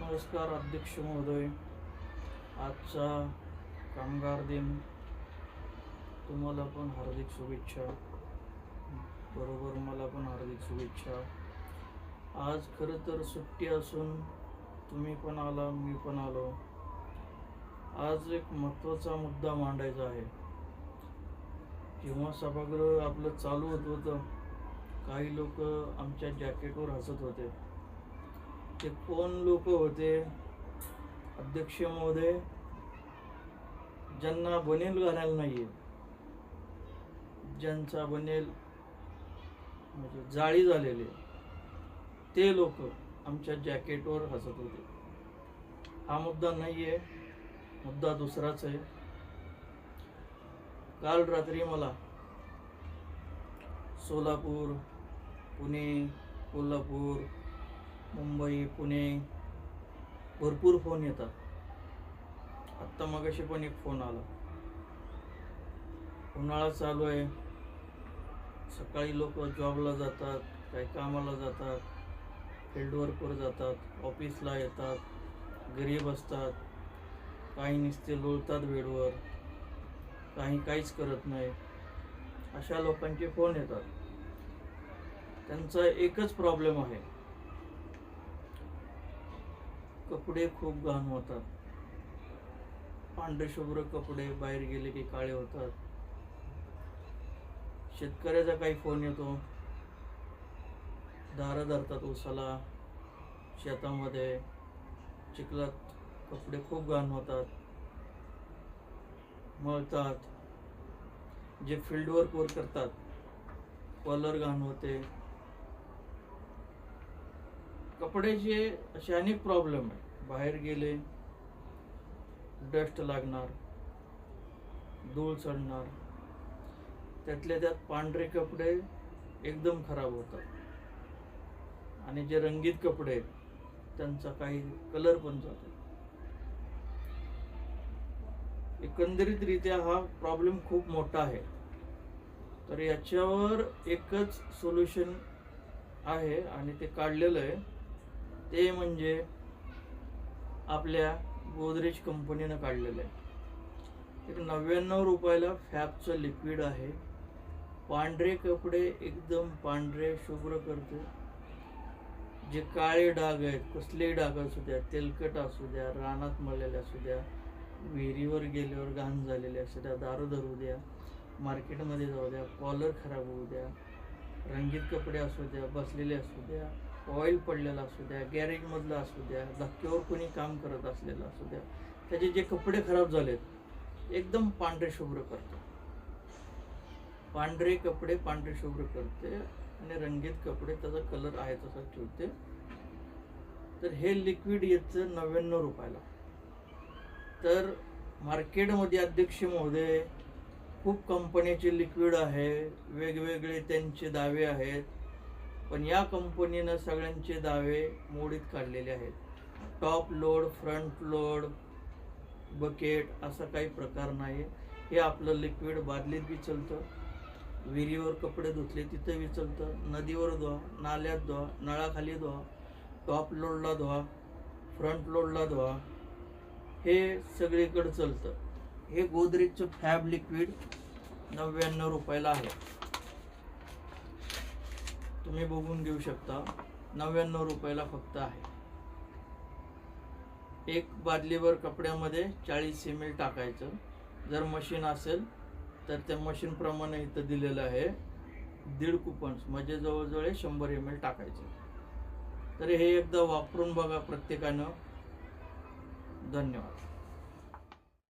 नमस्कार अध्यक्ष महोदय, आजचा कामगार दिन तुम्हाला पण हार्दिक शुभेच्छा. बरोबर मला पण हार्दिक शुभेच्छा. आज खरं तर सुट्टी असून तुम्ही पण आला, मी पण आलो. आज एक महत्त्वाचा मुद्दा मांडायचा आहे. जेव्हा सभागृह आपलं चालू होत होतं, काही लोक आमच्या जॅकेटवर हसत होते. ते कोण लोक होते अध्यक्ष महोदय? ज्यांना बनेल घालायला नाहीये, ज्यांचा बनेल म्हणजे जाळी झालेले, ते लोक आमच्या जॅकेटवर हसत होते. हा मुद्दा नाहीये, मुद्दा दुसराच आहे. काल रात्री मला सोलापूर, पुणे, कोल्हापूर, मुंबई, पुणे भरपूर फोन येतात. आत्ता मगाशी पण एक फोन आला. उन्हाळा चालू आहे, सकाळी लोक जॉबला जातात, काही कामाला जातात, फील्ड वर्कवर जातात, ऑफिसला येतात, घरी बसतात, काही नुसते लोळतात बेडवर, काही काहीच करत नाही. अशा लोकांचे फोन येतात. त्यांचा एकच प्रॉब्लेम आहे, कपडे खूप घाण होतात. पांढरे शुभ्र कपडे बाहेर गेले की काळे होतात. शेतकऱ्याचा काही फोन येतो, दारं धरतात उसाला, शेतामध्ये चिखलात कपडे खूप घाण होतात, मळतात. जे फील्ड वर्क करतात, कॉलर घाण होते. कपड्याचे असे अनेक प्रॉब्लेम आहे. बाहेर गेले डस्ट लागणार, धूळ चढणार. त्यातल्या त्यात पांढरे कपडे एकदम खराब होतात, आणि जे रंगीत कपडे आहेत त्यांचा काही कलर पण जातो. एकंदरीतरित्या हा प्रॉब्लेम खूप मोठा आहे. तर याच्यावर एकच सोल्युशन आहे आणि ते काढलेलं आहे. ते म्हणजे आपल्या गोदरेज कंपनीनं काढलेलं आहे. एक 99 रुपयाला फॅबचं लिक्विड आहे. पांढरे कपडे एकदम पांढरे शुभ्र करते. जे काळे डाग आहेत, कसलेही डाग असू द्या, तेलकट असू द्या, रानात मळलेले असू द्या, विहिरीवर गेल्यावर घाण झालेले असू द्या, दारू धरू द्या, मार्केटमध्ये जाऊ द्या, कॉलर खराब होऊ द्या, रंगीत कपडे असू द्या, बसलेले असू द्या, ऑइल पडलेला असू द्या, गॅरेजमधलं असू द्या, धक्क्यावर कोणी काम करत असलेलं असू द्या, त्याचे जे कपडे खराब झालेत एकदम पांढरे शुभ्र करते. पांढरे कपडे पांढरे शुभ्र करते आणि रंगीत कपडे त्याचा कलर आहे तसा ठेवते. तर हे लिक्विड येतं 99 रुपयाला. तर मार्केटमध्ये अध्यक्ष महोदय खूप कंपनीचे लिक्विड आहे, वेगवेगळे त्यांचे दावे आहेत, पण या कंपनीनं सगळ्यांचे दावे मोडीत काढलेले आहेत. Top load, front load, bucket असा काही प्रकार नाही. हे आपलं लिक्विड बादलीत बी चलतं, विहिरीवर कपडे धुतले तिथं बी चलतं, नदीवर धुवा, नाल्यात धुवा, नळाखाली धुवा, टॉप लोडला धुवा, फ्रंट लोडला धुवा, हे सगळीकडे चलतं. हे गोदरेजचं फॅब लिक्विड 99 रुपयाला आहे. तुम्ही बघून घेऊ शकता, 99 रुपयाला फक्त आहे. एक बादलीवर कपड्यामध्ये 40 ml टाकायचं. जर मशीन असेल तर त्या मशीन प्रमाणे इथं दिलेलं आहे 1.5 कुपन्स, म्हणजे जवळजवळ 100 ml टाकायचं. तर हे एकदा वापरून बघा प्रत्येकानं. धन्यवाद.